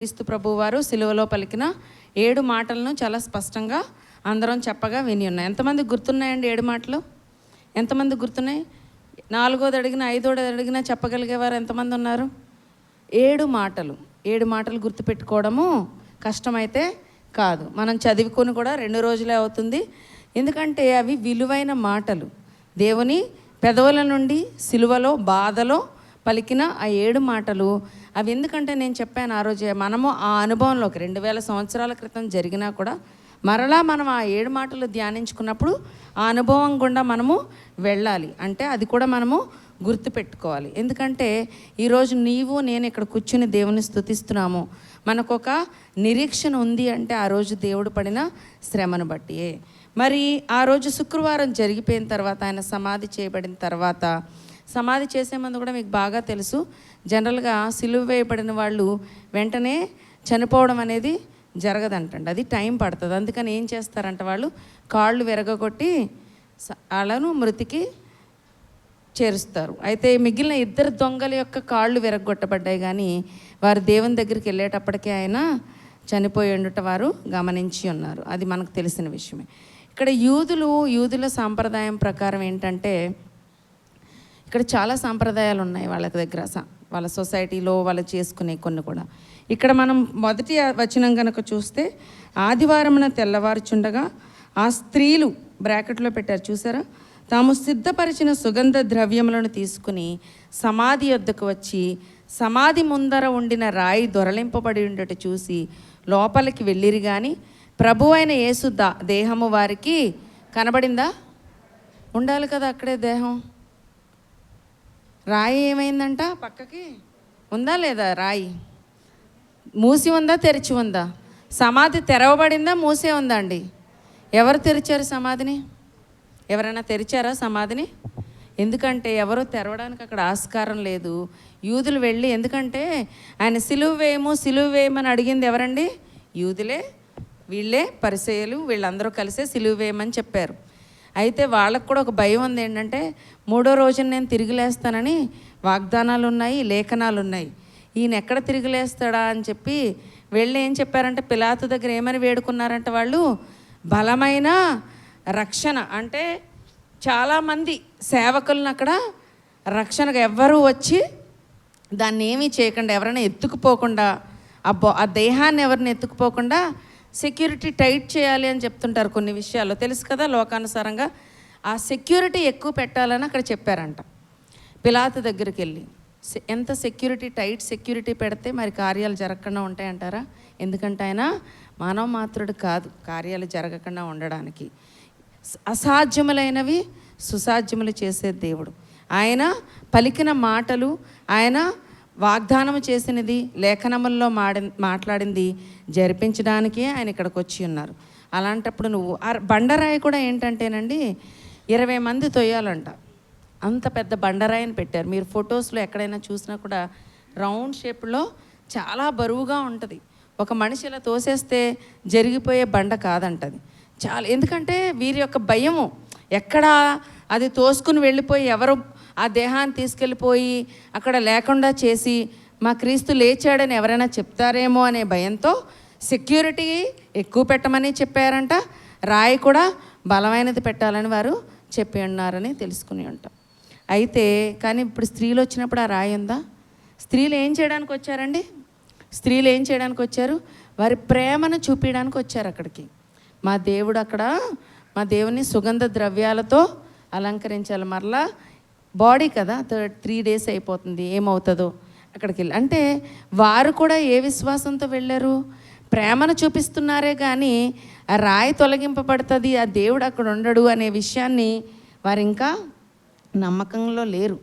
క్రీస్తు ప్రభువు వారు సిలువలో పలికిన 7 మాటలను చాలా స్పష్టంగా అందరం చెప్పగా విని ఉన్నాయి. ఎంతమంది గుర్తున్నాయండి 7 మాటలు? ఎంతమంది గుర్తున్నాయి? 4వది అడిగినా 5వది అడిగినా చెప్పగలిగేవారు ఎంతమంది ఉన్నారు? 7 మాటలు గుర్తుపెట్టుకోవడము కష్టమైతే కాదు. మనం చదువుకొని కూడా 2 రోజులే అవుతుంది. ఎందుకంటే అవి విలువైన మాటలు. దేవుని పెదవుల నుండి సిలువలో బాధలో పలికిన ఆ 7 మాటలు. అవి ఎందుకంటే నేను చెప్పాను ఆ రోజే, మనము ఆ అనుభవంలోకి 2000 సంవత్సరాల క్రితం జరిగినా కూడా మరలా మనం ఆ 7 మాటలు ధ్యానించుకున్నప్పుడు ఆ అనుభవం గుండా మనము వెళ్ళాలి. అంటే అది కూడా మనము గుర్తుపెట్టుకోవాలి. ఎందుకంటే ఈరోజు నీవు నేను ఇక్కడ కూర్చుని దేవుని స్తుతిస్తున్నాము, మనకొక నిరీక్షణ ఉంది అంటే ఆ రోజు దేవుడు పడిన శ్రమను బట్టియే. మరి ఆ రోజు శుక్రవారం జరిగిపోయిన తర్వాత, ఆయన సమాధి చేయబడిన తర్వాత, సమాధి చేసే ముందు కూడా మీకు బాగా తెలుసు, జనరల్గా సిలువ వేయబడిన వాళ్ళు వెంటనే చనిపోవడం అనేది జరగదంటండి. అది టైం పడుతుంది. అందుకని ఏం చేస్తారంట, వాళ్ళు కాళ్ళు విరగొట్టి వాళ్ళను మృతికి చేరుస్తారు. అయితే మిగిలిన 2 దొంగల యొక్క కాళ్ళు విరగొట్టబడ్డాయి, కానీ వారు దేవుని దగ్గరికి వెళ్ళేటప్పటికీ ఆయన చనిపోయి ఉండటం వారు గమనించి ఉన్నారు. అది మనకు తెలిసిన విషయమే. ఇక్కడ యూదుల సాంప్రదాయం ప్రకారం ఏంటంటే, ఇక్కడ చాలా సాంప్రదాయాలు ఉన్నాయి వాళ్ళ దగ్గర, వాళ్ళ సొసైటీలో వాళ్ళు చేసుకునే కొన్ని కూడా. ఇక్కడ మనం మొదటి వచనం కనుక చూస్తే, ఆదివారమున తెల్లవారుచుండగా ఆ స్త్రీలు బ్రాకెట్లో పెట్టారు చూసారా, తాము సిద్ధపరిచిన సుగంధ ద్రవ్యములను తీసుకుని సమాధి వద్దకు వచ్చి సమాధి ముందర ఉండిన రాయి దొరలింపబడి ఉండట చూసి లోపలికి వెళ్ళిరి, కానీ ప్రభు అయిన యేసు దేహము వారికి కనబడిందా? ఉండాలి కదా అక్కడే దేహం. రాయి ఏమైందంట? పక్కకి ఉందా లేదా? రాయి మూసి ఉందా తెరిచి ఉందా? సమాధి తెరవబడిందా మూసే ఉందా అండి? ఎవరు తెరిచారు సమాధిని? ఎవరైనా తెరిచారా సమాధిని? ఎందుకంటే ఎవరో తెరవడానికి అక్కడ ఆస్కారం లేదు. యూదులు వెళ్ళి, ఎందుకంటే ఆయన సిలువ వేయమని అడిగింది ఎవరండి? యూదులే. వీళ్ళే పరిసయ్యులు, వీళ్ళందరూ కలిసే సిలువ వేయమని చెప్పారు. అయితే వాళ్ళకు కూడా ఒక భయం ఉంది, ఏంటంటే 3వ రోజున నేను తిరిగి లేస్తానని వాగ్దానాలు ఉన్నాయి, లేఖనాలు ఉన్నాయి. ఈయన ఎక్కడ తిరిగి లేస్తాడా అని చెప్పి వెళ్ళి ఏం చెప్పారంటే, పిలాతు దగ్గర ఏమని వేడుకున్నారంటే వాళ్ళు, బలమైన రక్షణ, అంటే చాలామంది సేవకులను అక్కడ రక్షణగా ఎవ్వరూ వచ్చి దాన్ని ఏమీ చేయకుండా, ఎవరైనా ఎత్తుకుపోకుండా, ఆ దేహాన్ని ఎవరిని ఎత్తుకుపోకుండా సెక్యూరిటీ టైట్ చేయాలి అని చెప్తుంటారు కొన్ని విషయాల్లో, తెలుసు కదా లోకానుసారంగా. ఆ సెక్యూరిటీ ఎక్కువ పెట్టాలని అక్కడ చెప్పారంట. పిలాతు దగ్గరికి వెళ్ళి ఎంత టైట్ సెక్యూరిటీ పెడితే మరి కార్యాలు జరగకుండా ఉంటాయంటారా? ఎందుకంటే ఆయన మానవ మాత్రుడు కాదు కార్యాలు జరగకుండా ఉండడానికి. అసాధ్యములైనవి సుసాధ్యములు చేసే దేవుడు. ఆయన పలికిన మాటలు, ఆయన వాగ్దానం చేసినది, లేఖనముల్లో మాట్లాడింది జరిపించడానికే ఆయన ఇక్కడికి వచ్చి ఉన్నారు. అలాంటప్పుడు నువ్వు బండరాయి కూడా ఏంటంటేనండి 20 మంది తొయ్యాలంట. అంత పెద్ద బండరాయిని పెట్టారు. మీరు ఫొటోస్లో ఎక్కడైనా చూసినా కూడా రౌండ్ షేప్లో చాలా బరువుగా ఉంటుంది. ఒక మనిషి ఇలా తోసేస్తే జరిగిపోయే బండ కాదంటది చాలా. ఎందుకంటే వీరి యొక్క భయము, ఎక్కడ అది తోసుకుని వెళ్ళిపోయి ఎవరు ఆ దేహాన్ని తీసుకెళ్ళిపోయి అక్కడ లేకుండా చేసి మా క్రీస్తు లేచాడని ఎవరైనా చెప్తారేమో అనే భయంతో సెక్యూరిటీ ఎక్కువ పెట్టమని చెప్పారంట. రాయి కూడా బలమైనది పెట్టాలని వారు చెప్పి ఉన్నారని తెలుసుకుని ఉంటాం. అయితే కానీ ఇప్పుడు స్త్రీలు వచ్చినప్పుడు ఆ రాయి ఉందా? స్త్రీలు ఏం చేయడానికి వచ్చారండి? స్త్రీలు ఏం చేయడానికి వచ్చారు? వారి ప్రేమను చూపించడానికి వచ్చారు అక్కడికి. మా దేవుడు అక్కడ, మా దేవుని సుగంధ ద్రవ్యాలతో అలంకరించాలి. మరలా బాడీ కదా, 3 days అయిపోతుంది, ఏమవుతుందో అక్కడికి వెళ్ళి. అంటే వారు కూడా ఏ విశ్వాసంతో వెళ్ళారు? ప్రేమను చూపిస్తున్నారే కానీ ఆ రాయి తొలగింపబడుతుంది, ఆ దేవుడు అక్కడ ఉండడు అనే విషయాన్ని వారు ఇంకా నమ్మకంలో లేరు.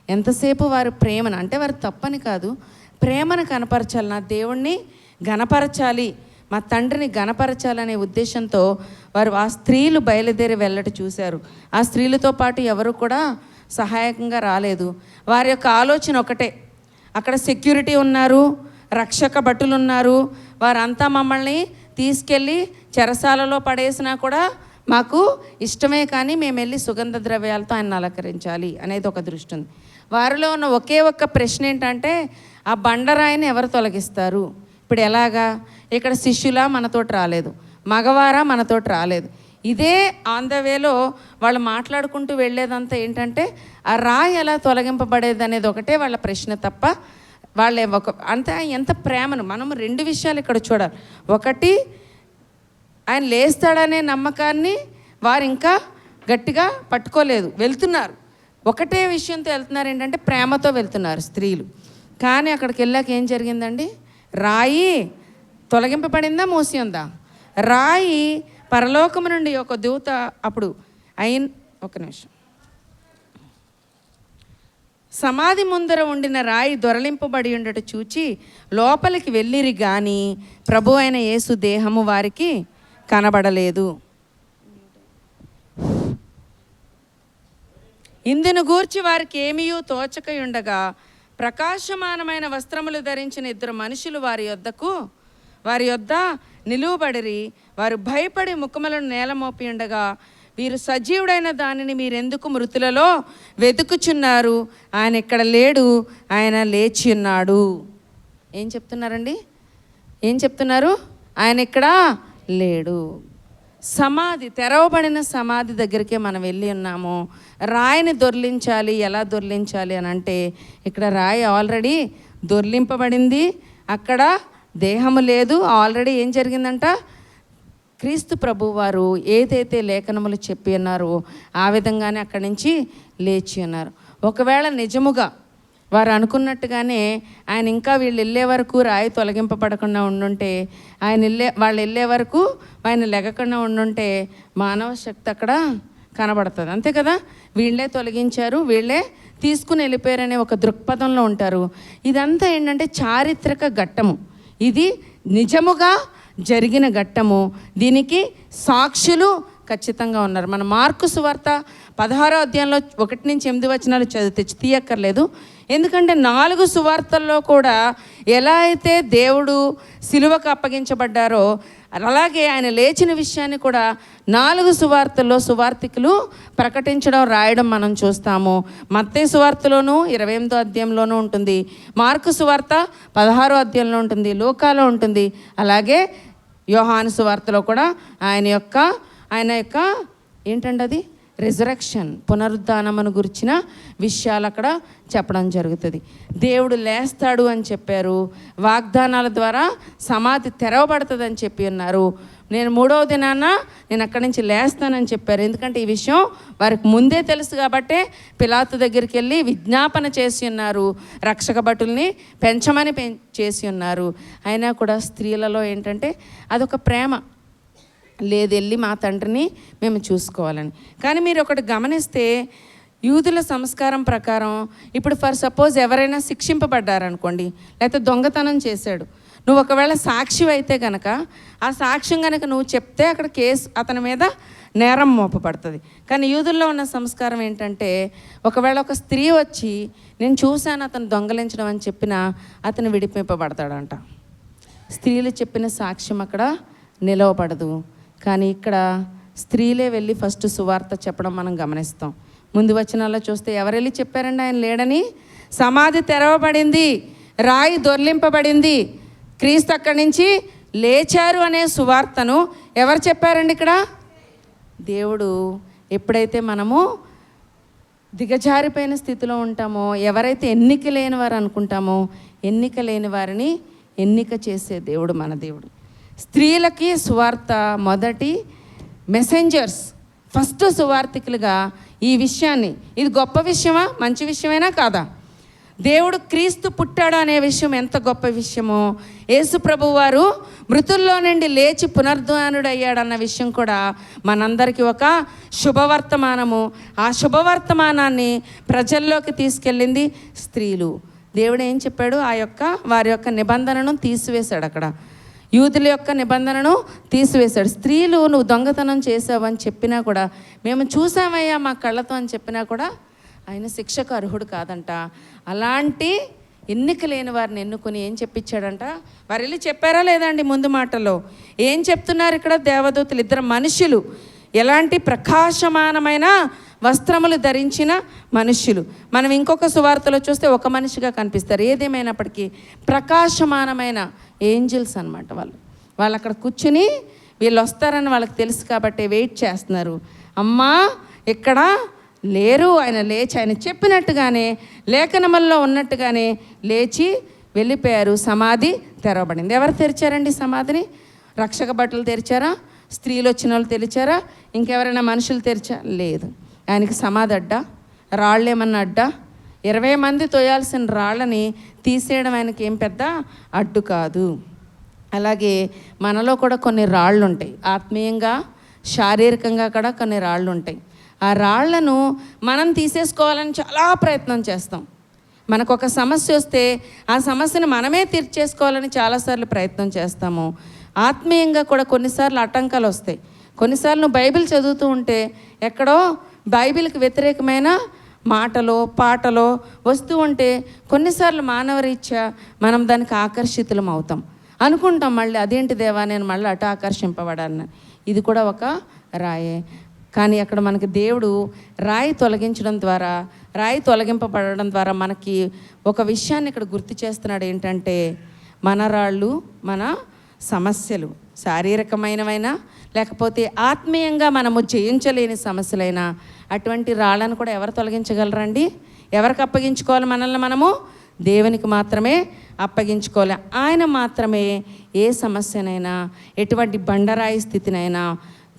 ఎంతసేపు వారు ప్రేమను, అంటే వారు తప్పని కాదు, ప్రేమను కనపరచాలి, నా దేవుణ్ణి గణపరచాలి, మా తండ్రిని గణపరచాలనే ఉద్దేశంతో వారు ఆ స్త్రీలు బయలుదేరి వెళ్ళట చూశారు. ఆ స్త్రీలతో పాటు ఎవరు కూడా సహాయకంగా రాలేదు. వారి యొక్క ఆలోచన ఒకటే, అక్కడ సెక్యూరిటీ ఉన్నారు, రక్షక భటులు ఉన్నారు, వారంతా మమ్మల్ని తీసుకెళ్ళి చెరసాలలో పడేసినా కూడా మాకు ఇష్టమే, కానీ మేము వెళ్ళి సుగంధ ద్రవ్యాలతో ఆయన అలంకరించాలి అనేది ఒక దృష్టి ఉంది. వారిలో ఉన్న ఒకే ఒక్క ప్రశ్న ఏంటంటే, ఆ బండరాయిని ఎవరు తొలగిస్తారు? ఇప్పుడు ఎలాగా? ఇక్కడ శిష్యులా మనతోటి రాలేదు, మగవారా మనతోటి రాలేదు. ఇదే ఆన్ ద వేలో వాళ్ళు మాట్లాడుకుంటూ వెళ్ళేదంతా ఏంటంటే ఆ రాయి ఎలా తొలగింపబడేది అనేది ఒకటే వాళ్ళ ప్రశ్న తప్ప వాళ్ళే అంత ఎంత ప్రేమను మనం రెండు విషయాలు ఇక్కడ చూడాలి. ఒకటి, ఆయన లేస్తాడనే నమ్మకాన్ని వారు ఇంకా గట్టిగా పట్టుకోలేదు, వెళ్తున్నారు. ఒకటే విషయంతో వెళ్తున్నారు, ఏంటంటే ప్రేమతో వెళ్తున్నారు స్త్రీలు. కానీ అక్కడికి వెళ్ళాక ఏం జరిగిందండి? రాయి తొలగింపబడిందా, మూసి ఉందా? రాయి పరలోకము నుండి ఒక దూత అప్పుడు ఒక నిమిషం, సమాధి ముందర ఉండిన రాయి దొరలింపబడి ఉండట చూచి లోపలికి వెళ్ళిరి గాని ప్రభు అయిన యేసు దేహము వారికి కనబడలేదు. ఇందును గూర్చి వారికి ఏమీయూ తోచకయుండగా ప్రకాశమానమైన వస్త్రములు ధరించిన ఇద్దరు మనుషులు వారి యొద్ద నిలువబడిరి. వారు భయపడి ముఖములను నేలమోపి ఉండగా, వీరు సజీవుడైన దానిని మీరెందుకు మృతులలో వెతుకుచున్నారు? ఆయన ఇక్కడ లేడు, ఆయన లేచి ఉన్నాడు. ఏం చెప్తున్నారండి? ఏం చెప్తున్నారు? ఆయన ఇక్కడ లేడు. సమాధి, తెరవబడిన సమాధి దగ్గరికే మనం వెళ్ళి ఉన్నాము. రాయిని దొర్లించాలి. ఎలా దొర్లించాలి అని అంటే, ఇక్కడ రాయి ఆల్రెడీ దొర్లింపబడింది, అక్కడ దేహము లేదు. ఆల్రెడీ ఏం జరిగిందంట? క్రీస్తు ప్రభు వారు ఏదైతే లేఖనములు చెప్పి ఉన్నారో ఆ విధంగానే అక్కడి నుంచి లేచి ఉన్నారు. ఒకవేళ నిజముగా వారు అనుకున్నట్టుగానే ఆయన ఇంకా వీళ్ళు వెళ్ళే వరకు రాయి తొలగింపబడకుండా ఉండుంటే, వాళ్ళు వెళ్ళే వరకు ఆయన లెగకుండా ఉండుంటే మానవ శక్తి అక్కడ కనబడుతుంది, అంతే కదా? వీళ్ళే తొలగించారు, వీళ్ళే తీసుకుని వెళ్ళిపోయారనే ఒక దృక్పథంలో ఉంటారు. ఇదంతా ఏంటంటే చారిత్రక ఘట్టము, ఇది నిజముగా జరిగిన ఘట్టము. దీనికి సాక్షులు ఖచ్చితంగా ఉన్నారు. మన మార్కు సువార్త 16వ అధ్యాయంలో 1-8 చదివితే తీయక్కర్లేదు. ఎందుకంటే 4 సువార్తల్లో కూడా ఎలా అయితే దేవుడు సిలువకు అప్పగించబడ్డారో అలాగే ఆయన లేచిన విషయాన్ని కూడా 4 సువార్తల్లో సువార్తికులు ప్రకటించడం, రాయడం మనం చూస్తాము. మత్తయి సువార్తలోను 28వ అధ్యాయంలోనూ ఉంటుంది, మార్కు సువార్త 16వ అధ్యాయంలో ఉంటుంది, లూకాలో ఉంటుంది, అలాగే యోహాను సువార్తలో కూడా ఆయన యొక్క ఏంటంటే అది రిజరక్షన్, పునరుద్ధానమును గురించిన విషయాలు అక్కడ చెప్పడం జరుగుతుంది. దేవుడు లేస్తాడు అని చెప్పారు, వాగ్దానాల ద్వారా సమాధి తెరవబడుతుంది అని చెప్పి ఉన్నారు. నేను 3వ దినాన నేను అక్కడి నుంచి లేస్తానని చెప్పారు. ఎందుకంటే ఈ విషయం వారికి ముందే తెలుసు కాబట్టే పిలాతు దగ్గరికి వెళ్ళి విజ్ఞాపన చేసి ఉన్నారు, రక్షక భటుల్ని పెంచమని చేసి ఉన్నారు. అయినా కూడా స్త్రీలలో ఏంటంటే అదొక ప్రేమ లేదు, వెళ్ళి మా తండ్రిని మేము చూసుకోవాలని. కానీ మీరు ఒకటి గమనిస్తే యూదుల సంస్కారం ప్రకారం ఇప్పుడు ఫర్ సపోజ్ ఎవరైనా శిక్షింపబడ్డారనుకోండి, లేకపోతే దొంగతనం చేశాడు, నువ్వు ఒకవేళ సాక్షి అయితే కనుక ఆ సాక్ష్యం కనుక నువ్వు చెప్తే అక్కడ కేసు అతని మీద నేరం మోపబడుతుంది. కానీ యూదుల్లో ఉన్న సంస్కారం ఏంటంటే ఒకవేళ ఒక స్త్రీ వచ్చి నేను చూశాను అతను దొంగలించడం అని చెప్పినా అతను విడిపింపబడతాడంట. స్త్రీలు చెప్పిన సాక్ష్యం అక్కడ నిలవబడదు. కానీ ఇక్కడ స్త్రీలే వెళ్ళి ఫస్ట్ సువార్త చెప్పడం మనం గమనిస్తాం. ముందు వచనాల్లో చూస్తే ఎవరు వెళ్ళి చెప్పారండి ఆయన లేడని? సమాధి తెరవబడింది, రాయి దొర్లింపబడింది, క్రీస్తు అక్కడి నుంచి లేచారు అనే సువార్తను ఎవరు చెప్పారండి ఇక్కడ? దేవుడు. ఎప్పుడైతే మనము దిగజారిపోయిన స్థితిలో ఉంటామో, ఎవరైతే ఎన్నిక లేని వారు అనుకుంటామో, ఎన్నిక లేని వారిని ఎన్నిక చేసే దేవుడు మన దేవుడు. స్త్రీలకి సువార్త మొదటి మెసెంజర్స్, ఫస్ట్ సువార్తికులుగా ఈ విషయాన్ని, ఇది గొప్ప విషయమా, మంచి విషయమైనా కాదా? దేవుడు క్రీస్తు పుట్టాడు అనే విషయం ఎంత గొప్ప విషయమో, యేసు ప్రభు వారు మృతుల్లో నుండి లేచి పునరుద్ధానుడు అయ్యాడన్న విషయం కూడా మనందరికీ ఒక శుభవర్తమానము. ఆ శుభవర్తమానాన్ని ప్రజల్లోకి తీసుకెళ్ళింది స్త్రీలు. దేవుడు ఏం చెప్పాడు? వారి యొక్క నిబంధనను తీసివేశాడు. అక్కడ యూదుల యొక్క నిబంధనను తీసివేశాడు. స్త్రీలు నువ్వు దొంగతనం చేసావని చెప్పినా కూడా, మేము చూసామయ్యా మా కళ్ళతో అని చెప్పినా కూడా ఆయన శిక్షకు అర్హుడు కాదంట. అలాంటి ఎన్నిక లేని వారిని ఎన్నుకొని ఏం చెప్పించాడంట? వారు వెళ్ళి చెప్పారా లేదండి? ముందు మాటలో ఏం చెప్తున్నారు ఇక్కడ దేవదూతలు? ఇద్దరు మనుషులు ఎలాంటి ప్రకాశమానమైన వస్త్రములు ధరించిన మనుష్యులు. మనం ఇంకొక సువార్తలో చూస్తే ఒక మనిషిగా కనిపిస్తారు. ఏదేమైనప్పటికీ ప్రకాశమానమైన ఏంజిల్స్ అనమాట. వాళ్ళు అక్కడ కూర్చుని వీళ్ళు వస్తారని వాళ్ళకి తెలుసు కాబట్టి వెయిట్ చేస్తున్నారు. అమ్మా ఇక్కడ లేరు, ఆయన లేచి ఆయన చెప్పినట్టుగానే లేఖనముల్లో ఉన్నట్టుగానే లేచి వెళ్ళిపోయారు. సమాధి తెరవబడింది. ఎవరు తెరిచారండి సమాధిని? రక్షక భటులు తెరిచారా? స్త్రీలు వచ్చిన వాళ్ళు తెరిచారా? ఇంకెవరైనా మనుషులు తెరిచారా? లేదు. ఆయనకి సమాధి అడ్డా, రాళ్ళు ఏమన్నా అడ్డా? 20 మంది తోయాల్సిన రాళ్ళని తీసేయడం ఆయనకి ఏం పెద్ద అడ్డు కాదు. అలాగే మనలో కూడా కొన్ని రాళ్ళు ఉంటాయి. ఆత్మీయంగా శారీరకంగా కూడా కొన్ని రాళ్ళు ఉంటాయి. ఆ రాళ్లను మనం తీసేసుకోవాలని చాలా ప్రయత్నం చేస్తాం. మనకు ఒక సమస్య వస్తే ఆ సమస్యను మనమే తీర్చేసుకోవాలని చాలాసార్లు ప్రయత్నం చేస్తాము. ఆత్మీయంగా కూడా కొన్నిసార్లు ఆటంకాలు వస్తాయి. కొన్నిసార్లు నువ్వు బైబిల్ చదువుతూ ఉంటే ఎక్కడో బైబిల్కి వ్యతిరేకమైన మాటలో పాటలో వస్తూ ఉంటే కొన్నిసార్లు మానవరీత్యా మనం దానికి ఆకర్షితులం అవుతాం. అనుకుంటాం మళ్ళీ అదేంటి దేవా నేను మళ్ళీ అటు ఆకర్షింపబడాలని. ఇది కూడా ఒక రాయే. కానీ అక్కడ మనకి దేవుడు రాయి తొలగింపబడడం ద్వారా మనకి ఒక విషయాన్ని ఇక్కడ గుర్తు చేస్తున్నాడు. ఏంటంటే మన రాళ్ళు, మన సమస్యలు, శారీరకమైనవైనా లేకపోతే ఆత్మీయంగా మనము జయించలేని సమస్యలైనా అటువంటి రాళ్ళను కూడా ఎవరు తొలగించగలరండి? ఎవరికి అప్పగించుకోవాలి? మనల్ని మనము దేవునికి మాత్రమే అప్పగించుకోవాలి. ఆయన మాత్రమే ఏ సమస్యనైనా ఎటువంటి బండరాయి స్థితినైనా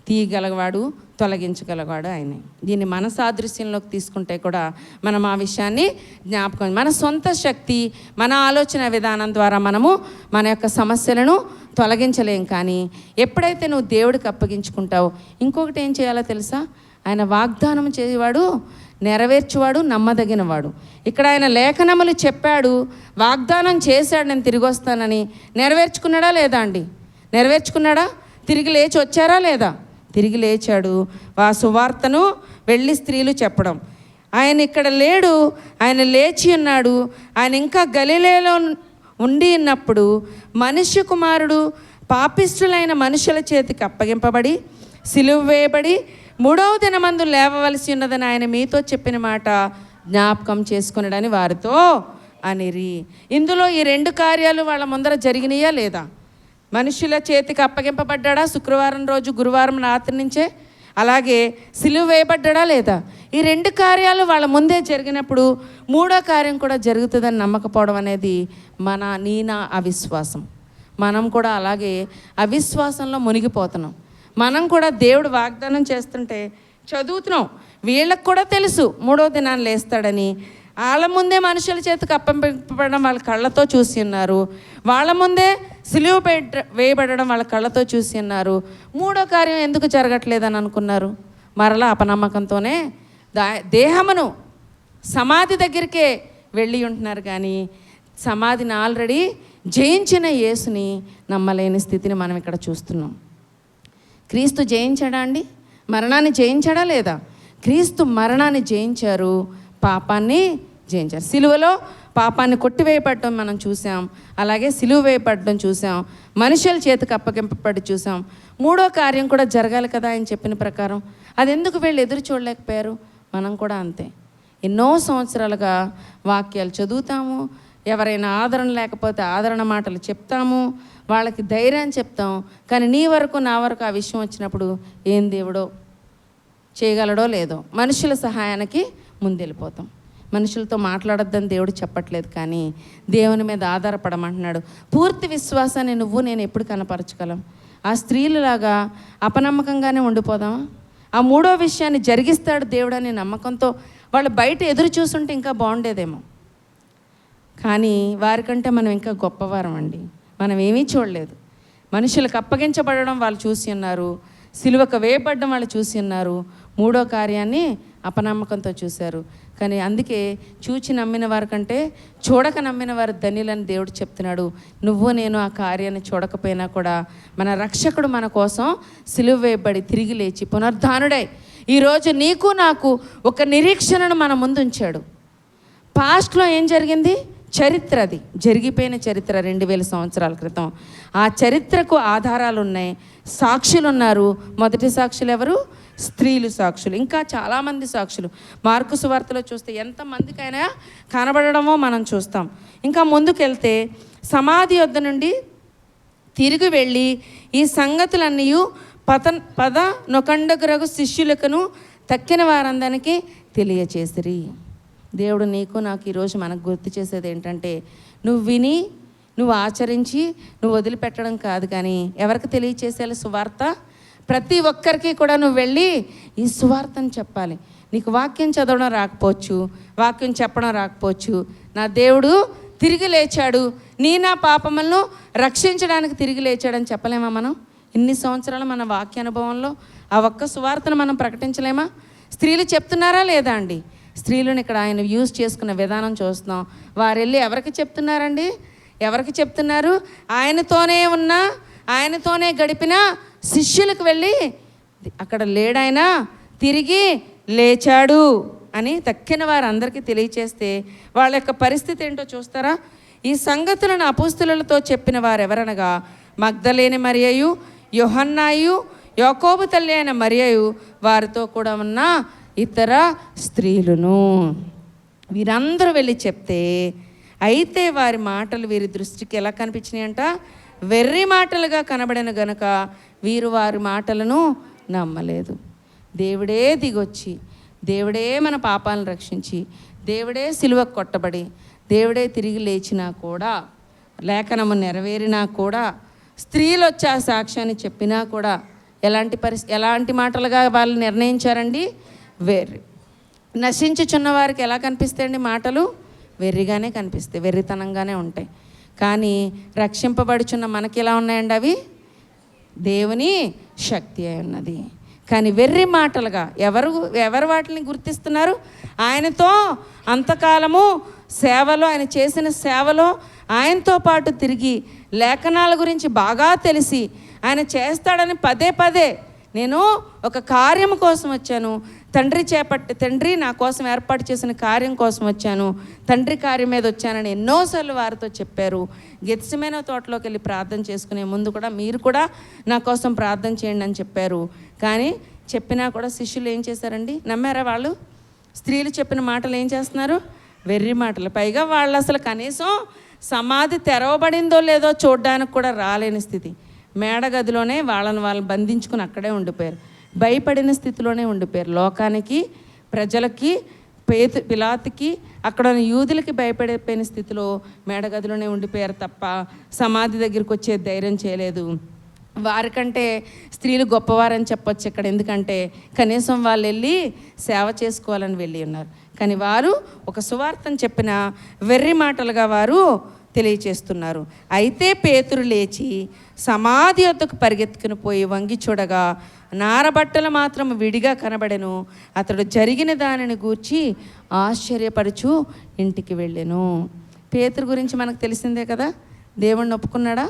తీయగలవాడు, తొలగించగలవాడు ఆయనే. దీన్ని మన సాదృశ్యంలోకి తీసుకుంటే కూడా మనం ఆ విషయాన్ని జ్ఞాపకం, మన సొంత శక్తి, మన ఆలోచన విధానం ద్వారా మనము మన యొక్క సమస్యలను తొలగించలేం. కానీ ఎప్పుడైతే నువ్వు దేవుడికి అప్పగించుకుంటావో, ఇంకొకటి ఏం చేయాలో తెలుసా? ఆయన వాగ్దానం చేసేవాడు, నెరవేర్చువాడు, నమ్మదగినవాడు. ఇక్కడ ఆయన లేఖనములు చెప్పాడు, వాగ్దానం చేశాడు నేను తిరిగి వస్తానని. నెరవేర్చుకున్నాడా లేదా అండి? నెరవేర్చుకున్నాడా? తిరిగి లేచి వచ్చారా లేదా? తిరిగి లేచాడు. ఆ సువార్తను వెళ్ళి స్త్రీలు చెప్పడం. ఆయన ఇక్కడ లేడు, ఆయన లేచి ఉన్నాడు. ఆయన ఇంకా గలిలయలో ఉండి ఉన్నప్పుడు మనుష్య కుమారుడు పాపిష్టులైన మనుషుల చేతికి అప్పగింపబడి సిలువ వేయబడి 3వ దినమందు లేవవలసి ఉన్నదని ఆయన మీతో చెప్పిన మాట జ్ఞాపకం చేసుకున్నాడని వారితో అనిరి. ఇందులో ఈ 2 కార్యాలు వాళ్ళ ముందర జరిగినాయా లేదా? మనుషుల చేతికి అప్పగింపబడ్డా శుక్రవారం రోజు, గురువారం రాత్రి నుంచే. అలాగే సిలువ వేయబడ్డా లేదా? ఈ 2 కార్యాలు వాళ్ళ ముందే జరిగినప్పుడు 3వ కార్యం కూడా జరుగుతుందని నమ్మకపోవడం అనేది నా అవిశ్వాసం. మనం కూడా అలాగే అవిశ్వాసంలో మునిగిపోతున్నాం. మనం కూడా దేవుడు వాగ్దానం చేస్తుంటే చదువుతున్నాం. వీళ్ళకి కూడా తెలుసు 3వ దినాన్ని లేస్తాడని. వాళ్ళ ముందే మనుషుల చేతికి అప్పగింపబడడం వాళ్ళ కళ్ళతో చూసి ఉన్నారు. వాళ్ళ ముందే సిలువ వేయబడడం వాళ్ళ కళ్ళతో చూసి ఉన్నారు. 3వ కార్యం ఎందుకు జరగట్లేదని అనుకున్నారు? మరలా అపనమ్మకంతోనే దేహమును సమాధి దగ్గరికే వెళ్ళి ఉంటున్నారు. కానీ సమాధిని ఆల్రెడీ జయించిన యేసుని నమ్మలేని స్థితిని మనం ఇక్కడ చూస్తున్నాం. క్రీస్తు జయించాడా అండి? మరణాన్ని జయించాడా లేదా? క్రీస్తు మరణాన్ని జయించారు, పాపాన్ని జయించారు. సిలువలో పాపాన్ని కొట్టివేయబడడం మనం చూసాం. అలాగే సిలువ వేయబడడం చూసాం. మనుషుల చేతికి అప్పగింపబడి చూసాం. 3వ కార్యం కూడా జరగాలి కదా ఆయన చెప్పిన ప్రకారం. అది ఎందుకు వీళ్ళు ఎదురు చూడలేకపోయారు? మనం కూడా అంతే. ఎన్నో సంవత్సరాలుగా వాక్యాలు చదువుతాము, ఎవరైనా ఆదరణ లేకపోతే ఆదరణ మాటలు చెప్తాము, వాళ్ళకి ధైర్యాన్ని చెప్తాం. కానీ నీ వరకు నా వరకు ఆ విషయం వచ్చినప్పుడు ఏం దేవుడో చేయగలడో లేదో మనుషుల సహాయానికి ముందెళ్ళిపోతాం. మనుషులతో మాట్లాడొద్దని దేవుడు చెప్పట్లేదు, కానీ దేవుని మీద ఆధారపడమంటున్నాడు. పూర్తి విశ్వాసాన్ని నేను ఎప్పుడు కనపరచగలం? ఆ స్త్రీలలాగా అపనమ్మకంగానే ఉండిపోదామా? ఆ 3వ విషయాన్ని జరిగిస్తాడు దేవుడు అనే నమ్మకంతో వాళ్ళు బయట ఎదురు చూస్తుంటే ఇంకా బాగుండేదేమో. కానీ వారికంటే మనం ఇంకా గొప్పవారం అండి. మనం ఏమీ చూడలేదు. మనుషులకు అప్పగించబడడం వాళ్ళు చూసి ఉన్నారు, సిలువకు వేయబడ్డం వాళ్ళు చూసి ఉన్నారు, 3వ కార్యాన్ని అపనమ్మకంతో చూశారు. కానీ అందుకే చూచి నమ్మిన వారి కంటే చూడక నమ్మిన వారు ధన్యులని దేవుడు చెప్తున్నాడు. నువ్వు నేను ఆ కార్యాన్ని చూడకపోయినా కూడా మన రక్షకుడు మన కోసం సిలువ వేయబడి తిరిగి లేచి పునరుద్ధానుడై ఈరోజు నీకు నాకు ఒక నిరీక్షణను మన ముందు ఉంచాడు. పాస్ట్లో ఏం జరిగింది? చరిత్ర, అది జరిగిపోయిన చరిత్ర 2000 సంవత్సరాల క్రితం. ఆ చరిత్రకు ఆధారాలు ఉన్నాయి, సాక్షులు ఉన్నారు. మొదటి సాక్షులు ఎవరు? స్త్రీలు సాక్షులు, ఇంకా చాలామంది సాక్షులు. మార్కు సువార్తలో చూస్తే ఎంతమందికైనా కనబడడమో మనం చూస్తాం. ఇంకా ముందుకెళ్తే సమాధి వద్ద నుండి తిరిగి వెళ్ళి ఈ సంగతులన్నీ పద నొకండగురగు శిష్యులకును తక్కిన వారందరికీ తెలియచేసిరి. దేవుడు నీకు నాకు ఈరోజు మనకు గుర్తు చేసేది ఏంటంటే, నువ్వు విని నువ్వు ఆచరించి నువ్వు వదిలిపెట్టడం కాదు, కానీ ఎవరికి తెలియచేసేయాలి సువార్త? ప్రతి ఒక్కరికి కూడా నువ్వు వెళ్ళి ఈ సువార్తను చెప్పాలి. నీకు వాక్యం చదవడం రాకపోవచ్చు, వాక్యం చెప్పడం రాకపోవచ్చు, నా దేవుడు తిరిగి లేచాడు, నా పాపములను రక్షించడానికి తిరిగి లేచాడని చెప్పలేమా మనం? ఇన్ని సంవత్సరాలు మన వాక్య అనుభవంలో ఆ ఒక్క సువార్తను మనం ప్రకటించలేమా? స్త్రీలు చెప్తున్నారా లేదా అండి? స్త్రీలను ఇక్కడ ఆయన యూజ్ చేసుకున్న విధానం చూస్తున్నాం. వారు వెళ్ళి ఎవరికి చెప్తున్నారండి? ఎవరికి చెప్తున్నారు? ఆయనతోనే ఉన్న, ఆయనతోనే గడిపిన శిష్యులకు వెళ్ళి అక్కడ లేడాయన, తిరిగి లేచాడు అని తక్కిన వారందరికీ తెలియచేస్తే వాళ్ళ యొక్క పరిస్థితి ఏంటో చూస్తారా? ఈ సంగతులను అపోస్తలులతో చెప్పిన వారెవరనగా మగ్దలేని మరియయు, యోహన్నాయు, యాకోబు తల్లి అయిన మరియయు, వారితో కూడా ఉన్న ఇతర స్త్రీలను. వీరందరూ వెళ్ళి చెప్తే, అయితే వారి మాటలు వీరి దృష్టికి ఎలా కనిపించినాయి అంట? వెర్రి మాటలుగా కనబడిన గనుక వీరు వారి మాటలను నమ్మలేదు. దేవుడే దిగొచ్చి, దేవుడే మన పాపాలను రక్షించి, దేవుడే సిలువకు కొట్టబడి, దేవుడే తిరిగి లేచినా కూడా, లేఖనము నెరవేరినా కూడా, స్త్రీలు వచ్చి ఆ సాక్ష్యాన్ని చెప్పినా కూడా ఎలాంటి మాటలుగా వాళ్ళు నిర్ణయించారండి? వెర్రి. నశించుచున్న వారికి ఎలా కనిపిస్తాయండి మాటలు? వెర్రిగానే కనిపిస్తాయి, వెర్రితనంగానే ఉంటాయి. కానీ రక్షింపబడుచున్న మనకి ఎలా ఉన్నాయండి? అవి దేవుని శక్తి అయి ఉన్నది. కానీ వెర్రి మాటలుగా ఎవరు వాటిని గుర్తిస్తున్నారు? ఆయనతో అంతకాలము సేవలో, ఆయన చేసిన సేవలో ఆయనతో పాటు తిరిగి లేఖనాల గురించి బాగా తెలిసి ఆయన చేస్తాడని పదే నేను ఒక కార్యం కోసం వచ్చాను, తండ్రి నా కోసం ఏర్పాటు చేసిన కార్యం కోసం వచ్చాను, తండ్రి కార్యం మీద వచ్చానని ఎన్నోసార్లు వారితో చెప్పారు. గెత్సెమనే తోటలోకి వెళ్ళి ప్రార్థన చేసుకునే ముందు కూడా మీరు కూడా నా కోసం ప్రార్థన చేయండి అని చెప్పారు. కానీ చెప్పినా కూడా శిష్యులు ఏం చేశారండి? నమ్మారా వాళ్ళు? స్త్రీలు చెప్పిన మాటలు ఏం చేస్తున్నారు? వెర్రి మాటలు. పైగా వాళ్ళు అసలు కనీసం సమాధి తెరవబడిందో లేదో చూడడానికి కూడా రాలేని స్థితి. మేడగదిలోనే వాళ్ళని బంధించుకుని అక్కడే ఉండిపోయారు. భయపడిన స్థితిలోనే ఉండిపోయారు. లోకానికి, ప్రజలకి, పిలాతుకి, అక్కడ యూదులకి భయపడిపోయిన స్థితిలో మేడగదిలోనే ఉండిపోయారు తప్ప సమాధి దగ్గరికి వచ్చే ధైర్యం చేయలేదు. వారికంటే స్త్రీలు గొప్పవారని చెప్పొచ్చు ఇక్కడ. ఎందుకంటే కనీసం వాళ్ళు వెళ్ళి సేవ చేసుకోవాలని వెళ్ళి ఉన్నారు. కానీ వారు ఒక సువార్తను చెప్పిన వెర్రి మాటలుగా వారు తెలియచేస్తున్నారు. అయితే పేతురు లేచి సమాధి వద్దకు పరిగెత్తుకుని పోయి వంగి చూడగా నారబట్టలు మాత్రం విడిగా కనబడెను. అతడు జరిగిన దానిని గూర్చి ఆశ్చర్యపడుచు ఇంటికి వెళ్ళెను. పేతురు గురించి మనకు తెలిసిందే కదా. దేవుణ్ణి ఒప్పుకున్నాడా?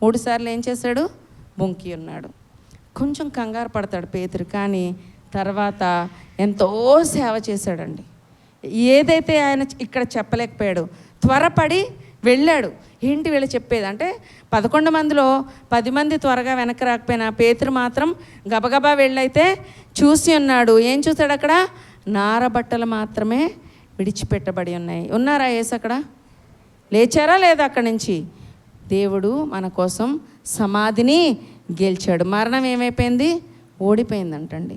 3 సార్లు ఏం చేశాడు? బొంకి ఉన్నాడు. కొంచెం కంగారు పడతాడు పేతురు, కానీ తర్వాత ఎంతో సేవ చేశాడండి. ఏదైతే ఆయన ఇక్కడ చెప్పలేకపోయాడు, త్వరపడి వెళ్ళాడు. ఏంటి వీళ్ళు చెప్పేది అంటే, 11 మందిలో 10 మంది త్వరగా వెనక్కి రాకపోయినా పేతురు మాత్రం గబగబా వెళ్ళైతే చూసి ఉన్నాడు. ఏం చూశాడు అక్కడ? నారబట్టలు మాత్రమే విడిచిపెట్టబడి ఉన్నాయి. ఉన్నారా యేసు అక్కడ? లేచారా లేదా అక్కడి నుంచి? దేవుడు మన కోసం సమాధిని గెలిచాడు. మరణం ఏమైపోయింది? ఓడిపోయిందంటండి.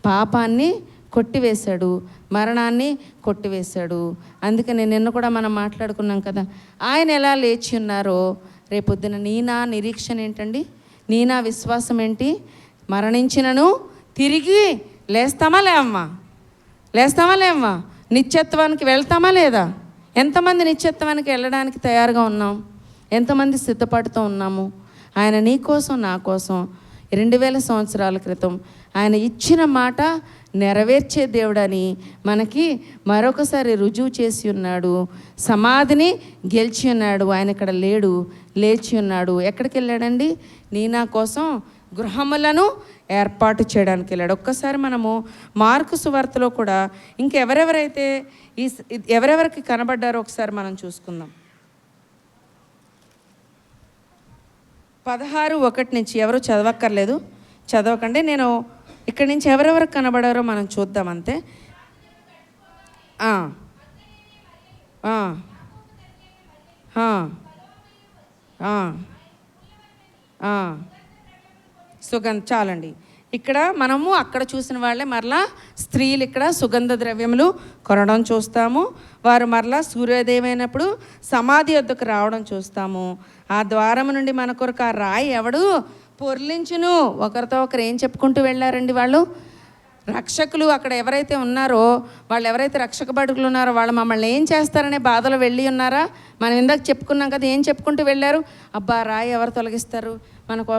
పాపాన్ని కొట్టివేశాడు, మరణాన్ని కొట్టివేశాడు. అందుకని నిన్న కూడా మనం మాట్లాడుకున్నాం కదా, ఆయన ఎలా లేచి ఉన్నారో రేపొద్దున నా నిరీక్షణ ఏంటండి? నా విశ్వాసం ఏంటి? మరణించినను తిరిగి లేస్తామా లేమ్మా? నిత్యత్వానికి వెళ్తామా లేదా? ఎంతమంది నిత్యత్వానికి వెళ్ళడానికి తయారుగా ఉన్నాం? ఎంతమంది సిద్ధపాటుతో ఉన్నాము? ఆయన నీ కోసం, నా కోసం 2000 సంవత్సరాల క్రితం ఆయన ఇచ్చిన మాట నెరవేర్చే దేవుడని మనకి మరొకసారి రుజువు చేసి ఉన్నాడు. సమాధిని గెలిచి ఉన్నాడు. ఆయన ఇక్కడ లేడు, లేచి ఉన్నాడు. ఎక్కడికి వెళ్ళాడండి? నా కోసం గృహములను ఏర్పాటు చేయడానికి వెళ్ళాడు. ఒక్కసారి మనము మార్కు సువార్తలో కూడా ఇంకెవరెవరైతే ఎవరెవరికి కనబడ్డారో ఒకసారి మనం చూసుకుందాం. 16:1 నుంచి ఎవరు చదవక్కర్లేదు, చదవకండి. నేను ఇక్కడి నుంచి ఎవరెవరు కనబడారో మనం చూద్దాం అంతే. చాలండి. ఇక్కడ మనము అక్కడ చూసిన వాళ్ళే మరలా స్త్రీలు ఇక్కడ సుగంధ ద్రవ్యములు కొనడం చూస్తాము. వారు మరలా సూర్యోదయమైనప్పుడు సమాధి వద్దకు రావడం చూస్తాము. ఆ ద్వారము నుండి మన కొరకు ఆ రాయి ఎవడు పొర్లించును. ఒకరితో ఒకరు ఏం చెప్పుకుంటూ వెళ్ళారండి వాళ్ళు? రక్షకులు అక్కడ ఎవరైతే ఉన్నారో, వాళ్ళు ఎవరైతే రక్షక బడుగులు ఉన్నారో వాళ్ళు మమ్మల్ని ఏం చేస్తారనే బాధలో వెళ్ళి ఉన్నారా? మనం ఇందాక చెప్పుకున్నాం కదా, ఏం చెప్పుకుంటూ వెళ్ళారు? అబ్బా రాయి ఎవరు తొలగిస్తారు,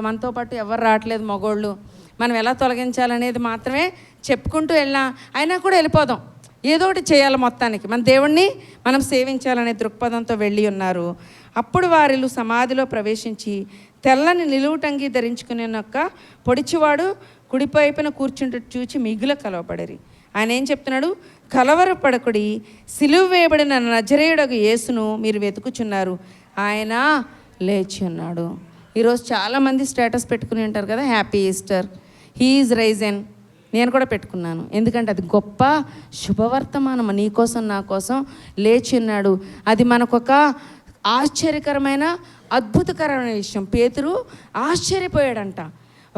మనతో పాటు ఎవరు రావట్లేదు మగోళ్ళు, మనం ఎలా తొలగించాలనేది మాత్రమే చెప్పుకుంటూ వెళ్ళాం. అయినా కూడా వెళ్ళిపోదాం, ఏదో ఒకటి చేయాలి, మొత్తానికి మన దేవుణ్ణి మనం సేవించాలనే దృక్పథంతో వెళ్ళి ఉన్నారు. అప్పుడు వారిలు సమాధిలో ప్రవేశించి తెల్లని నిలువుటంగి ధరించుకునే ఒక పొడిచివాడు కుడిపైపున కూర్చుంటూ చూచి మిగుల కలవపడరి. ఆయన ఏం చెప్తున్నాడు? కలవరపడకుడి, సిలువ వేయబడిన నజరేయుడగు యేసును మీరు వెతుకుచున్నారు, ఆయన లేచి ఉన్నాడు. ఈరోజు చాలామంది స్టేటస్ పెట్టుకుని ఉంటారు కదా, happy Easter, he is Ryzen. నేను కూడా పెట్టుకున్నాను, ఎందుకంటే అది గొప్ప శుభవర్తమానం. నీ కోసం నా కోసం లేచి ఉన్నాడు. అది మనకొక ఆశ్చర్యకరమైన అద్భుతకరమైన విషయం. పేతురు ఆశ్చర్యపోయాడంట.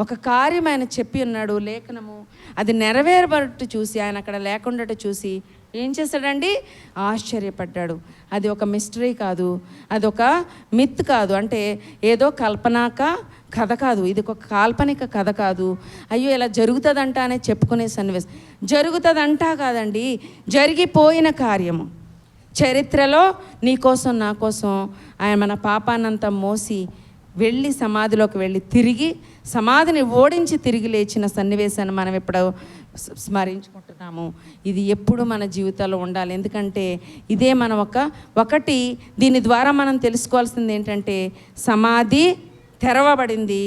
ఒక కార్యం ఆయన చెప్పి ఉన్నాడు, లేఖనము అది నెరవేరబట్టు చూసి, ఆయన అక్కడ లేకుండా చూసి ఏం చేశాడండి? ఆశ్చర్యపడ్డాడు. అది ఒక మిస్టరీ కాదు, అది ఒక మిత్ కాదు, అంటే ఏదో కల్పనాక కథ కాదు, ఇది ఒక కాల్పనిక కథ కాదు. అయ్యో ఇలా జరుగుతుందంట అనే చెప్పుకునే సన్నివేశం. జరుగుతుందంటా కాదండి, జరిగిపోయిన కార్యము. చరిత్రలో నీ కోసం నా కోసం ఆయన మన పాపాన్నంతా మోసి వెళ్ళి సమాధిలోకి వెళ్ళి తిరిగి సమాధిని ఓడించి తిరిగి లేచిన సన్నివేశాన్ని మనం ఇప్పుడు స్మరించుకుంటున్నాము. ఇది ఎప్పుడు మన జీవితాల్లో ఉండాలి. ఎందుకంటే ఇదే మన ఒకటి దీని ద్వారా మనం తెలుసుకోవాల్సింది ఏంటంటే, సమాధి తెరవబడింది,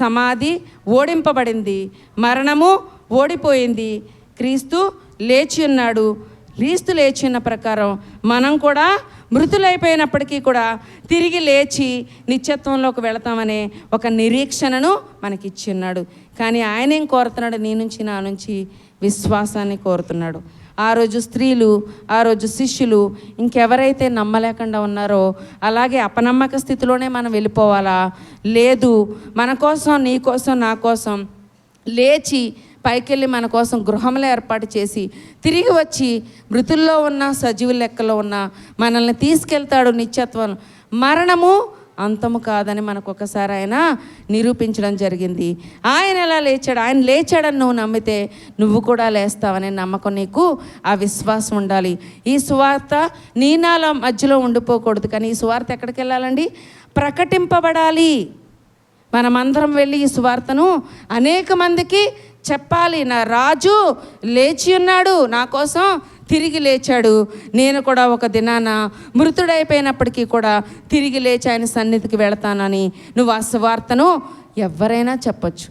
సమాధి ఓడింపబడింది, మరణము ఓడిపోయింది, క్రీస్తు లేచి ఉన్నాడు. క్రీస్తు లేచి ఉన్న ప్రకారం మనం కూడా మృతులైపోయినప్పటికీ కూడా తిరిగి లేచి నిత్యత్వంలోకి వెళతామనే ఒక నిరీక్షణను మనకిచ్చి ఉన్నాడు. కానీ ఆయన ఏం కోరుతున్నాడు? నీ నుంచి నా నుంచి విశ్వాసాన్ని కోరుతున్నాడు. ఆ రోజు స్త్రీలు, ఆ రోజు శిష్యులు, ఇంకెవరైతే నమ్మలేకుండా ఉన్నారో అలాగే అపనమ్మక స్థితిలోనే మనం వెళ్ళిపోవాలా? లేదు, మన కోసం, నీ కోసం, నా కోసం లేచి పైకెళ్ళి మన కోసం గృహంలో ఏర్పాటు చేసి తిరిగి వచ్చి మృతుల్లో ఉన్న సజీవుల లెక్కలో ఉన్న మనల్ని తీసుకెళ్తాడు నిత్యత్వం. మరణము అంతము కాదని మనకు ఒకసారి ఆయన నిరూపించడం జరిగింది. ఆయన ఎలా లేచాడు? ఆయన లేచాడని నువ్వు నమ్మితే నువ్వు కూడా లేస్తావనే నమ్మకం, నీకు ఆ విశ్వాసం ఉండాలి. ఈ సువార్త నీ నాలో మధ్యలో ఉండిపోకూడదు. కానీ ఈ సువార్త ఎక్కడికి వెళ్ళాలండి? ప్రకటింపబడాలి. మనమందరం వెళ్ళి ఈ సువార్తను అనేక మందికి చెప్పాలి. నా రాజు లేచి ఉన్నాడు, నా కోసం తిరిగి లేచాడు, నేను కూడా ఒక దినాన మృతుడైపోయినప్పటికీ కూడా తిరిగి లేచి ఆయన సన్నిధికి వెళతానని నువ్వు ఆ సువార్తను ఎవరైనా చెప్పచ్చు.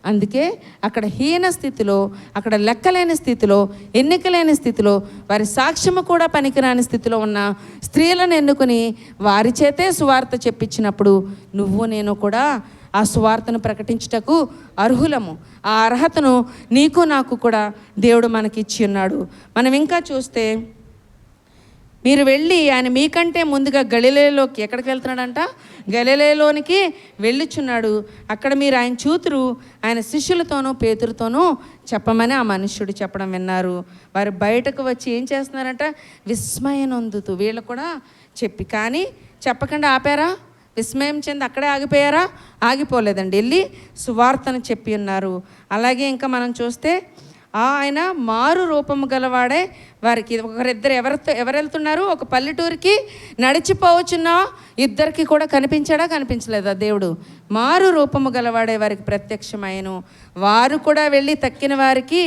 అందుకే అక్కడ హీన స్థితిలో, అక్కడ లెక్కలేని స్థితిలో, ఎన్నికలేని స్థితిలో, వారి సాక్ష్యము కూడా పనికిరాని స్థితిలో ఉన్న స్త్రీలను ఎన్నుకుని వారి చేతే సువార్త చెప్పించినప్పుడు నువ్వు నేను కూడా ఆ సువార్తను ప్రకటించుటకు అర్హులము. ఆ అర్హతను నీకు నాకు కూడా దేవుడు మనకిచ్చి ఉన్నాడు. మనం ఇంకా చూస్తే, మీరు వెళ్ళి ఆయన మీకంటే ముందుగా గలిలయలోకి, ఎక్కడికి వెళ్తున్నాడంట? గలిలయలోనికి వెళ్ళుచున్నాడు. అక్కడ మీరు ఆయన చూతురు, ఆయన శిష్యులతోనూ పేతురుతోనూ చెప్పమని ఆ మనుష్యుడు చెప్పడం విన్నారు. వారు బయటకు వచ్చి ఏం చేస్తున్నారంట? విస్మయం నొందుతూ. వీళ్ళు కూడా చెప్పి, కానీ చెప్పకుండా ఆపారా? విస్మయం చెంది అక్కడే ఆగిపోయారా? ఆగిపోలేదండి, వెళ్ళి సువార్తను చెప్పి ఉన్నారు. అలాగే ఇంకా మనం చూస్తే ఆయన మారు రూపము గలవాడే వారికి ఒకరిద్దరు ఎవరు వెళ్తున్నారు? ఒక పల్లెటూరికి నడిచిపోవచ్చున్న ఇద్దరికి కూడా కనిపించాడా? కనిపించలేదా? దేవుడు మారు రూపము గలవాడే వారికి ప్రత్యక్షమైను. వారు కూడా వెళ్ళి తక్కిన వారికి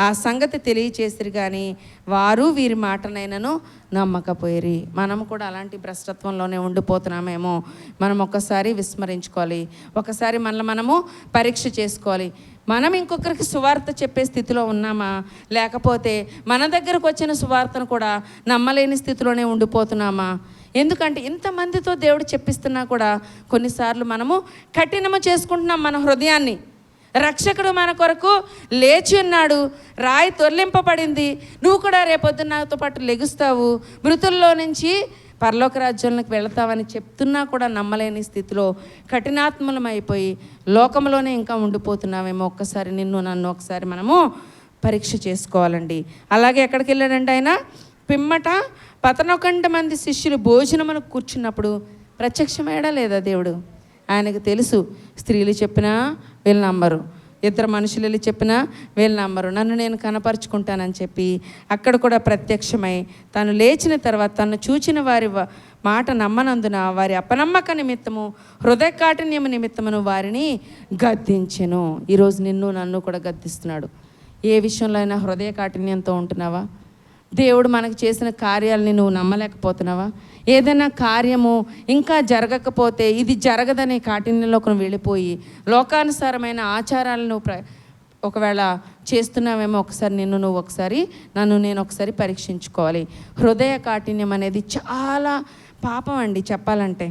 ఆ సంగతి తెలియచేసిరు, కానీ వారు వీరి మాటనైనను నమ్మకపోయిరి. మనం కూడా అలాంటి భ్రష్టత్వంలోనే ఉండిపోతున్నామేమో. మనం ఒక్కసారి విస్మరించుకోవాలి, ఒకసారి మనము పరీక్ష చేసుకోవాలి. మనం ఇంకొకరికి సువార్త చెప్పే స్థితిలో ఉన్నామా, లేకపోతే మన దగ్గరకు వచ్చిన సువార్తను కూడా నమ్మలేని స్థితిలోనే ఉండిపోతున్నామా? ఎందుకంటే ఇంతమందితో దేవుడు చెప్పిస్తున్నా కూడా కొన్నిసార్లు మనము కఠినము చేసుకుంటున్నాం మన హృదయాన్ని. రక్షకుడు మన కొరకు లేచి ఉన్నాడు, రాయి తొలగింపబడింది, నువ్వు కూడా రేపొద్దున నాతో పాటు లెగుస్తావు, మృతుల్లో నుంచి పరలోక రాజ్యంలోకి వెళతావని చెప్తున్నా కూడా నమ్మలేని స్థితిలో కఠినాత్మలమైపోయి లోకంలోనే ఇంకా ఉండిపోతున్నామేమో. ఒక్కసారి నన్ను ఒకసారి మనము పరీక్ష చేసుకోవాలండి. అలాగే ఎక్కడికి వెళ్ళాడండి ఆయన? పిమ్మట 11 మంది శిష్యులు భోజనమును కూర్చున్నప్పుడు ప్రత్యక్షమయ్యాడా లేదా దేవుడు? ఆయనకు తెలుసు, స్త్రీలు చెప్పినా వీళ్ళు నమ్మరు, ఇద్దరు మనుషులు వెళ్ళి చెప్పినా వీళ్ళు నమ్మరు, నన్ను నేను కనపరుచుకుంటానని చెప్పి అక్కడ కూడా ప్రత్యక్షమై తాను లేచిన తర్వాత తను చూచిన వారి మాట నమ్మనందున వారి అపనమ్మక నిమిత్తము హృదయ కాఠిన్యము నిమిత్తమును వారిని గద్దించెను. ఈరోజు నన్ను కూడా గద్దిస్తున్నాడు. ఏ విషయంలో అయినా హృదయ కాఠిన్యంతో ఉంటున్నావా? దేవుడు మనకు చేసిన కార్యాలని నువ్వు నమ్మలేకపోతున్నావా? ఏదైనా కార్యము ఇంకా జరగకపోతే ఇది జరగదనే కాఠిన్యంలోకి వెళ్ళిపోయి లోకానుసారమైన ఆచారాలను ఒకవేళ చేస్తున్నావేమో. ఒకసారి నన్ను నేను ఒకసారి పరీక్షించుకోవాలి. హృదయ కాఠిన్యం అనేది చాలా పాపం అండి చెప్పాలంటే.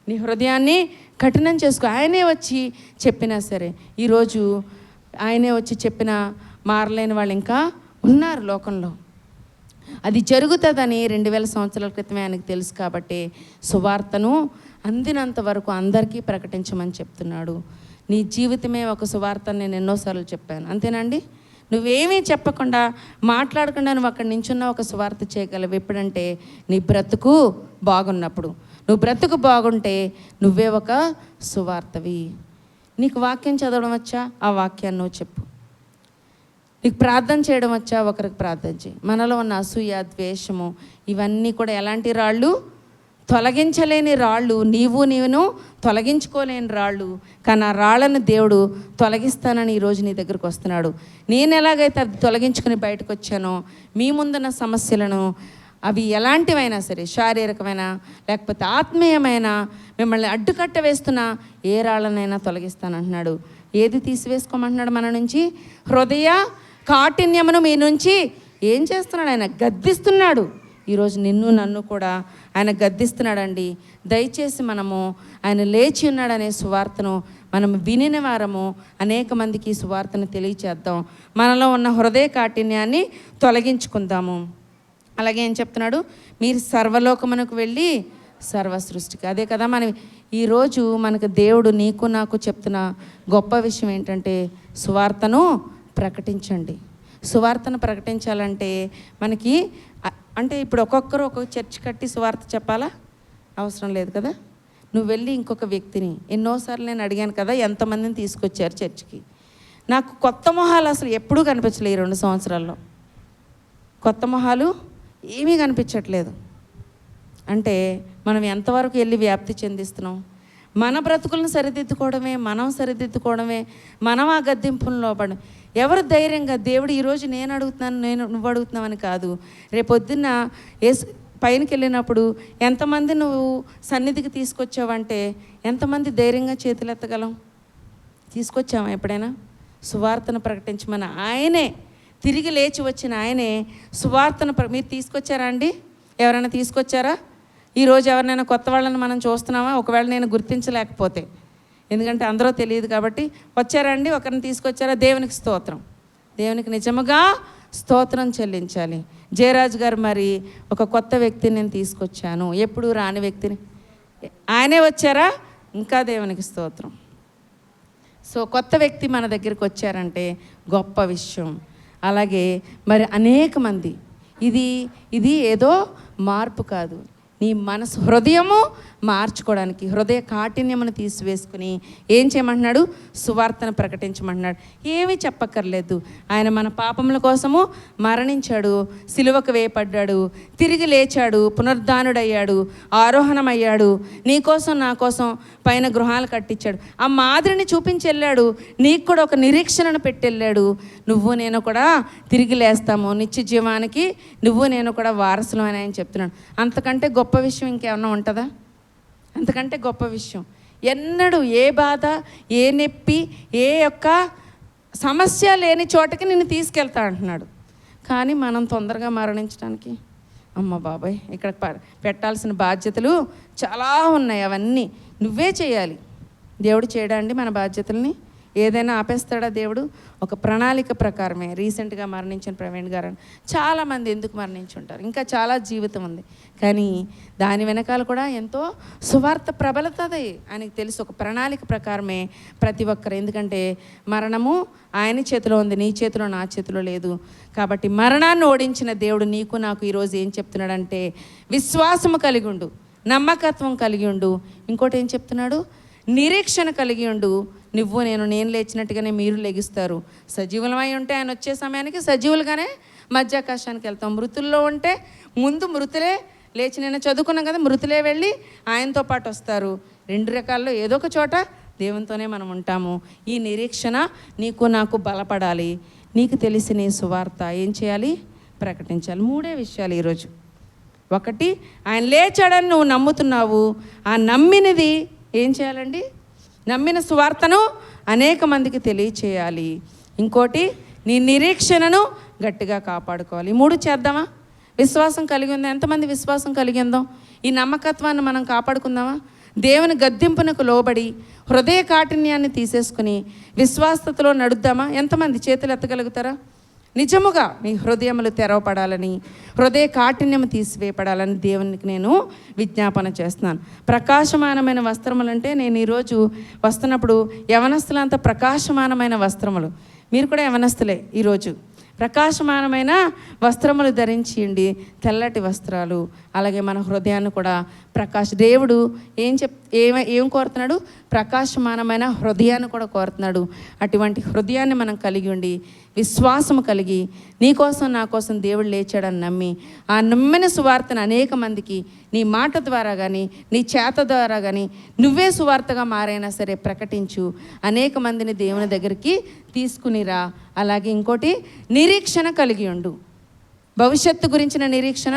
నీ హృదయాన్ని కఠినం చేసుకో. ఆయనే వచ్చి చెప్పినా సరే, ఈరోజు ఆయనే వచ్చి చెప్పినా మారలేని వాళ్ళు ఇంకా ఉన్నారు లోకంలో. అది జరుగుతుందని 2000 సంవత్సరాల క్రితమే ఆయనకు తెలుసు కాబట్టి సువార్తను అందినంత వరకు అందరికీ ప్రకటించమని చెప్తున్నాడు. నీ జీవితమే ఒక సువార్త నేను ఎన్నోసార్లు చెప్పాను, అంతేనండి. నువ్వేమీ చెప్పకుండా మాట్లాడకుండా నువ్వు అక్కడి నించున్న ఒక సువార్త చేయగలవు. ఎప్పుడంటే నీ బ్రతుకు బాగున్నప్పుడు. నువ్వు బ్రతుకు బాగుంటే నువ్వే ఒక సువార్తవి. నీకు వాక్యం చదవడం వచ్చా? ఆ వాక్యాన్ని నువ్వు చెప్పు. నీకు ప్రార్థన చేయడం వచ్చా? ఒకరికి ప్రార్థన చేయి. మనలో ఉన్న అసూయ, ద్వేషము ఇవన్నీ కూడా ఎలాంటి రాళ్ళు? తొలగించలేని రాళ్ళు. నీవును తొలగించుకోలేని రాళ్ళు. కానీ ఆ రాళ్ళను దేవుడు తొలగిస్తానని ఈరోజు నీ దగ్గరకు వస్తున్నాడు. నేను ఎలాగైతే అది తొలగించుకుని బయటకు వచ్చానో మీ ముందున్న సమస్యలను, అవి ఎలాంటివైనా సరే, శారీరకమైన లేకపోతే ఆత్మీయమైన, మిమ్మల్ని అడ్డుకట్ట వేస్తున్న ఏ రాళ్ళనైనా తొలగిస్తానంటున్నాడు. ఏది తీసివేసుకోమంటున్నాడు మన నుంచి? హృదయ కాఠిన్యమును మీ నుంచి ఏం చేస్తున్నాడు? ఆయన గద్దిస్తున్నాడు. ఈరోజు నన్ను కూడా ఆయన గద్దిస్తున్నాడండి. దయచేసి మనము ఆయన లేచి ఉన్నాడనే సువార్తను మనం వినిన వారము అనేక మందికి ఈ సువార్తను తెలియచేద్దాం. మనలో ఉన్న హృదయ కాఠిన్యాన్ని తొలగించుకుందాము. అలాగే ఏం చెప్తున్నాడు? మీరు సర్వలోకమునకు వెళ్ళి సర్వ సృష్టికి. అదే కదా మనం ఈరోజు మనకు దేవుడు నీకు నాకు చెప్తున్న గొప్ప విషయం ఏంటంటే సువార్తను ప్రకటించండి. సువార్తను ప్రకటించాలంటే మనకి అంటే ఇప్పుడు ఒక్కొక్కరు ఒక్కొక్క చర్చ్ కట్టి సువార్త చెప్పాలా? అవసరం లేదు కదా. నువ్వు వెళ్ళి ఇంకొక వ్యక్తిని, ఎన్నోసార్లు నేను అడిగాను కదా, ఎంతమందిని తీసుకొచ్చారు చర్చ్కి. నాకు కొత్త మొహాలు అసలు ఎప్పుడూ కనిపించలేదు. 2 సంవత్సరాల్లో కొత్త మొహాలు ఏమీ కనిపించట్లేదు. అంటే మనం ఎంతవరకు వెళ్ళి వ్యాప్తి చెందిస్తున్నాం? మన బ్రతుకులను సరిదిద్దుకోవడమే మనం ఆ గద్దింపుల్లో పడి ఎవరు ధైర్యంగా దేవుడు ఈరోజు నేను అడుగుతున్నాను, నువ్వు అడుగుతున్నావని కాదు. రేపొద్దున్న పైనకి వెళ్ళినప్పుడు ఎంతమంది నువ్వు సన్నిధికి తీసుకొచ్చావంటే ఎంతమంది ధైర్యంగా చేతులెత్తగలం? తీసుకొచ్చామా ఎప్పుడైనా? సువార్తను ప్రకటించమని ఆయనే, తిరిగి లేచి వచ్చిన ఆయనే సువార్తను మీరు తీసుకొచ్చారా అండి? ఎవరైనా తీసుకొచ్చారా? ఈరోజు ఎవరినైనా కొత్త వాళ్ళని మనం చూస్తున్నామా? ఒకవేళ నేను గుర్తించలేకపోతే, ఎందుకంటే అందరూ తెలియదు కాబట్టి. వచ్చారండి, ఒకరిని తీసుకొచ్చారా? దేవునికి స్తోత్రం. దేవునికి నిజముగా స్తోత్రం చెల్లించాలి. జయరాజు గారు మరి ఒక కొత్త వ్యక్తిని నేను తీసుకొచ్చాను, ఎప్పుడు రాని వ్యక్తిని, ఆయనే వచ్చారా? ఇంకా దేవునికి స్తోత్రం. సో కొత్త వ్యక్తి మన దగ్గరికి వచ్చారంటే గొప్ప విషయం. అలాగే మరి అనేక మంది, ఇది ఏదో మార్పు కాదు, నీ మనసు హృదయము మార్చుకోవడానికి, హృదయ కాఠిన్యమును తీసివేసుకుని ఏం చేయమంటున్నాడు? సువార్తను ప్రకటించమంటున్నాడు. ఏమీ చెప్పక్కర్లేదు. ఆయన మన పాపముల కోసము మరణించాడు, సిలువకు వేయపడ్డాడు, తిరిగి లేచాడు, పునరుద్ధానుడయ్యాడు, ఆరోహణమయ్యాడు, నీ కోసం నా కోసం పైన గృహాలు కట్టించాడు. ఆ మాదిరిని చూపించి వెళ్ళాడు. నీకు కూడా ఒక నిరీక్షణను పెట్టి వెళ్ళాడు. నువ్వు నేను కూడా తిరిగి లేస్తాము, నిత్య జీవానికి నువ్వు నేను కూడా వారసులు అని ఆయన చెప్తున్నాడు. అంతకంటే గొప్ప విషయం ఇంకేమన్నా ఉంటుందా? అంతకంటే గొప్ప విషయం ఎన్నడూ ఏ బాధ, ఏ నొప్పి, ఏ యొక్క సమస్య లేని చోటకి నిన్ను తీసుకెళ్తా అంటున్నాడు. కానీ మనం తొందరగా మరణించడానికి, అమ్మ బాబాయ్ ఇక్కడ పెట్టాల్సిన బాధ్యతలు చాలా ఉన్నాయి, అవన్నీ నువ్వే చేయాలి. దేవుడు చేయడా అండి మన బాధ్యతల్ని? ఏదైనా ఆపేస్తాడా దేవుడు? ఒక ప్రణాళిక ప్రకారమే. రీసెంట్గా మరణించిన ప్రవీణ్ గారు చాలామంది ఎందుకు మరణించి ఉంటారు, ఇంకా చాలా జీవితం ఉంది, కానీ దాని వెనకాల కూడా ఎంతో సువార్త ప్రబలుతుంది ఆయనకి తెలుసు. ఒక ప్రణాళిక ప్రకారమే ప్రతి ఒక్కరు, ఎందుకంటే మరణము ఆయన చేతిలో ఉంది, నీ చేతిలో నా చేతిలో లేదు. కాబట్టి మరణాన్ని ఓడించిన దేవుడు నీకు నాకు ఈరోజు ఏం చెప్తున్నాడంటే, విశ్వాసము కలిగి ఉండు, నమ్మకత్వం కలిగి ఉండు, ఇంకోటి ఏం చెప్తున్నాడు, నిరీక్షణ కలిగి ఉండు. నేను లేచినట్టుగానే మీరు లెగిస్తారు. సజీవులమై ఉంటే ఆయన వచ్చే సమయానికి సజీవులుగానే మధ్యాకాశానికి వెళ్తాం. మృతుల్లో ఉంటే ముందు మృతులే లేచి, నేను చదువుకున్నాం కదా, మృతులే వెళ్ళి ఆయనతో పాటు వస్తారు. రెండు రకాల్లో ఏదో ఒక చోట దేవునితోనే మనం ఉంటాము. ఈ నిరీక్షణ నీకు నాకు బలపడాలి. నీకు తెలిసిన ఈ సువార్త ఏం చేయాలి? ప్రకటించాలి. 3 విషయాలు ఈరోజు. ఒకటి, ఆయన లేచాడని నువ్వు నమ్ముతున్నావు, ఆ నమ్మినది ఏం చేయాలండి? నమ్మిన సువార్తను అనేక మందికి తెలియచేయాలి. ఇంకోటి, నీ నిరీక్షణను గట్టిగా కాపాడుకోవాలి. 3 చేద్దామా? విశ్వాసం కలిగి ఉందా? ఎంతమంది విశ్వాసం కలిగి ఉందో? ఈ నమ్మకత్వాన్ని మనం కాపాడుకుందామా? దేవుని గద్దింపునకు లోబడి హృదయ కాఠిన్యాన్ని తీసేసుకుని విశ్వాసతలో నడుద్దామా? ఎంతమంది చేతులు ఎత్తగలుగుతారా? నిజముగా మీ హృదయములు తెరవపడాలని, హృదయ కాఠిన్యము తీసివేయపడాలని దేవునికి నేను విజ్ఞాపన చేస్తున్నాను. ప్రకాశమానమైన వస్త్రములంటే, నేను ఈరోజు వస్తున్నప్పుడు యవనస్తులంతా ప్రకాశమానమైన వస్త్రములు, మీరు కూడా యవనస్తులే, ఈరోజు ప్రకాశమానమైన వస్త్రములు ధరించిండి, తెల్లటి వస్త్రాలు. అలాగే మన హృదయాన్ని కూడా దేవుడు ఏం కోరుతున్నాడు? ప్రకాశమానమైన హృదయాన్ని కూడా కోరుతున్నాడు. అటువంటి హృదయాన్ని మనం కలిగి ఉండి, విశ్వాసము కలిగి, నీ కోసం నా కోసం దేవుడు లేచాడని నమ్మి, ఆ నమ్మిన సువార్తను అనేక మందికి నీ మాట ద్వారా కానీ, నీ చేత ద్వారా కానీ, నువ్వే సువార్తగా మారైనా సరే ప్రకటించు. అనేక మందిని దేవుని దగ్గరికి తీసుకునిరా. అలాగే ఇంకోటి, నిరీక్షణ కలిగి ఉండు. భవిష్యత్తు గురించిన నిరీక్షణ.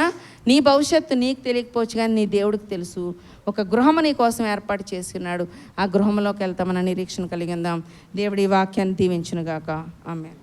నీ భవిష్యత్తు నీకు తెలియకపోవచ్చు, కానీ నీ దేవుడికి తెలుసు. ఒక గృహము నీ కోసం ఏర్పాటు చేసుకున్నాడు. ఆ గృహంలోకి వెళ్తామన్న నిరీక్షణ కలిగి ఉందాం. దేవుడి వాక్యాన్ని దీవించునుగాక. ఆమేన్.